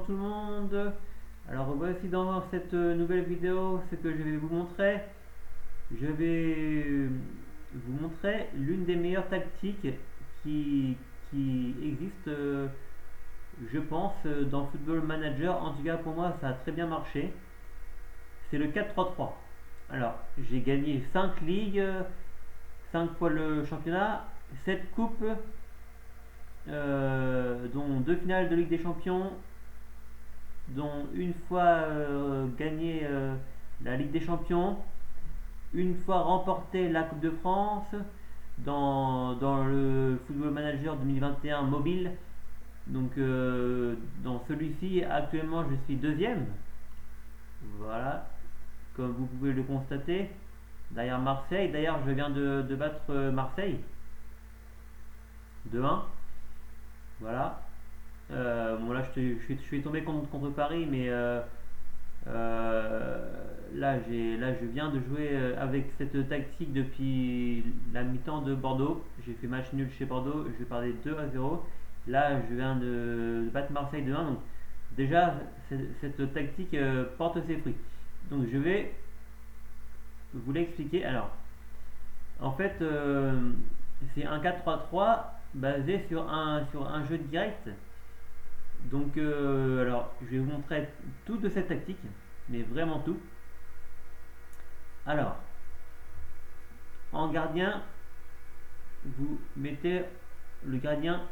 Bonjour tout le monde. Alors voici dans cette nouvelle vidéo ce que je vais vous montrer. Je vais vous montrer l'une des meilleures tactiques qui, qui existe, je pense, dans Football Manager. En tout cas pour moi ça a très bien marché. C'est le 4-3-3. Alors j'ai gagné 5 ligues, 5 fois le championnat, 7 coupes, dont 2 finales de Ligue des Champions, dont une fois gagné la Ligue des Champions, une fois remporté la Coupe de France dans le Football Manager 2021 mobile. Donc dans celui-ci, actuellement, je suis deuxième. Voilà, comme vous pouvez le constater, derrière Marseille. D'ailleurs, je viens de battre Marseille 2-1. Voilà. Bon, là, je suis tombé contre Paris, mais là, je viens de jouer avec cette tactique depuis la mi-temps de Bordeaux. J'ai fait match nul chez Bordeaux, je perdais 2-0. Là, je viens de battre Marseille 2-1. Donc, déjà, cette tactique porte ses fruits. Donc, je vais vous l'expliquer. Alors, en fait, c'est un 4-3-3 basé sur un jeu direct. Donc, alors, je vais vous montrer tout de cette tactique, mais vraiment tout. Alors, en gardien, vous mettez le gardien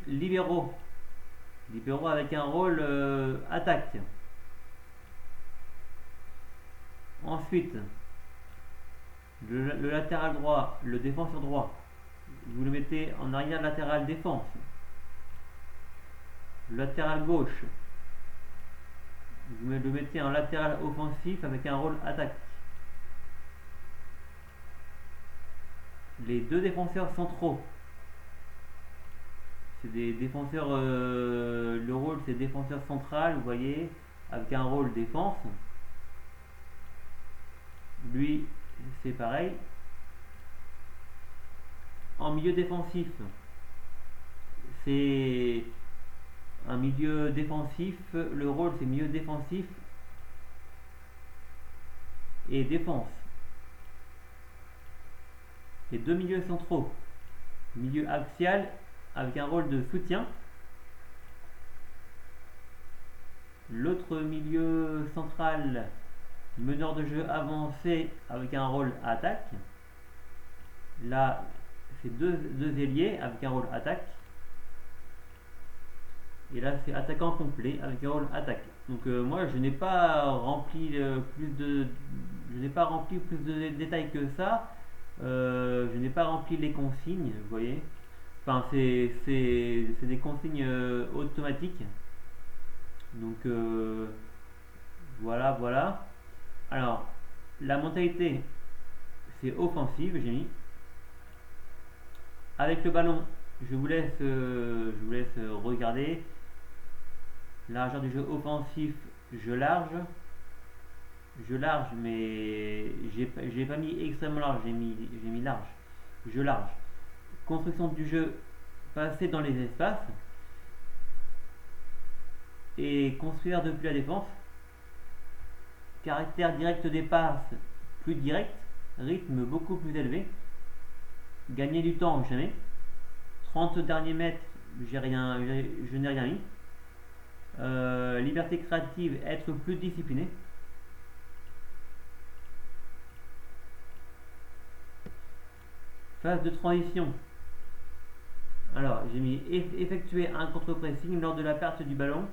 libéraux. Libéraux avec un rôle attaque. Ensuite, le latéral droit, le défenseur droit, vous le mettez en arrière latéral défense. Le latéral gauche, vous le mettez en latéral offensif avec un rôle attaque. Les deux défenseurs centraux, c'est des défenseurs, le rôle c'est défenseur central, vous voyez, avec un rôle défense. Lui, c'est pareil. En milieu défensif, c'est un milieu défensif, le rôle c'est milieu défensif et défense. Les deux milieux centraux, milieu axial avec un rôle de soutien, l'autre milieu central, meneur de jeu avancé avec un rôle attaque. Là, c'est deux ailiers avec un rôle attaque. Et là, c'est attaquant complet avec un rôle attaque. Donc moi, je n'ai pas rempli plus de détails que ça. Je n'ai pas rempli les consignes, vous voyez. Enfin, c'est des consignes automatiques. Donc voilà, voilà. Alors, la mentalité, c'est offensive, j'ai mis. Avec le ballon, je vous laisse regarder. Largeur du jeu offensif, je large, mais j'ai pas mis extrêmement large, j'ai mis large, je large. Construction du jeu, passer dans les espaces et construire depuis la défense. Caractère direct des passes, plus direct, rythme beaucoup plus élevé. Gagner du temps, jamais. 30 derniers mètres, je n'ai rien mis. Liberté créative, être plus discipliné. Phase de transition. Alors, j'ai mis effectuer un contre-pressing lors de la perte du ballon.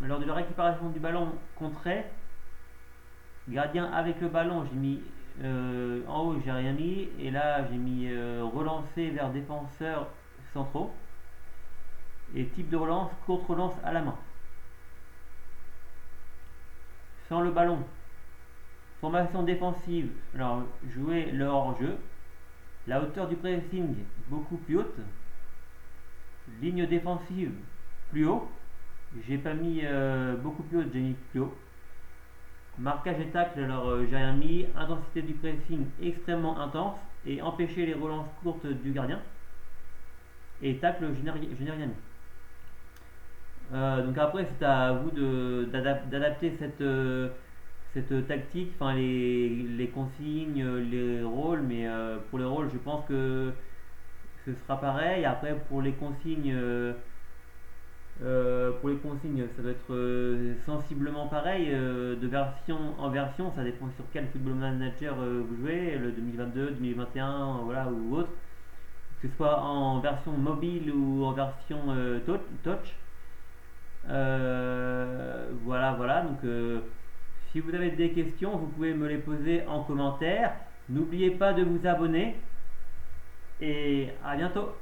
Lors de la récupération du ballon contré. Gardien avec le ballon, j'ai mis en haut, j'ai rien mis. Et là, j'ai mis relancer vers défenseurs centraux. Et type de relance, courte relance à la main. Sans le ballon. Formation défensive. Alors, jouer le hors-jeu. La hauteur du pressing, beaucoup plus haute. Ligne défensive, plus haut. J'ai pas mis beaucoup plus haute, j'ai mis plus haut. Marquage et tacle, alors j'ai rien mis. Intensité du pressing extrêmement intense. Et empêcher les relances courtes du gardien. Et tacle, je n'ai rien mis. Donc après, c'est à vous d'adapter cette tactique, enfin les consignes, les rôles, mais pour les rôles, je pense que ce sera pareil. Après, pour les consignes, ça doit être sensiblement pareil, de version en version, ça dépend sur quel Football Manager vous jouez, le 2022, 2021, voilà, ou autre, que ce soit en version mobile ou en version touch. Voilà, voilà, donc si vous avez des questions, vous pouvez me les poser en commentaire. N'oubliez pas de vous abonner et à bientôt.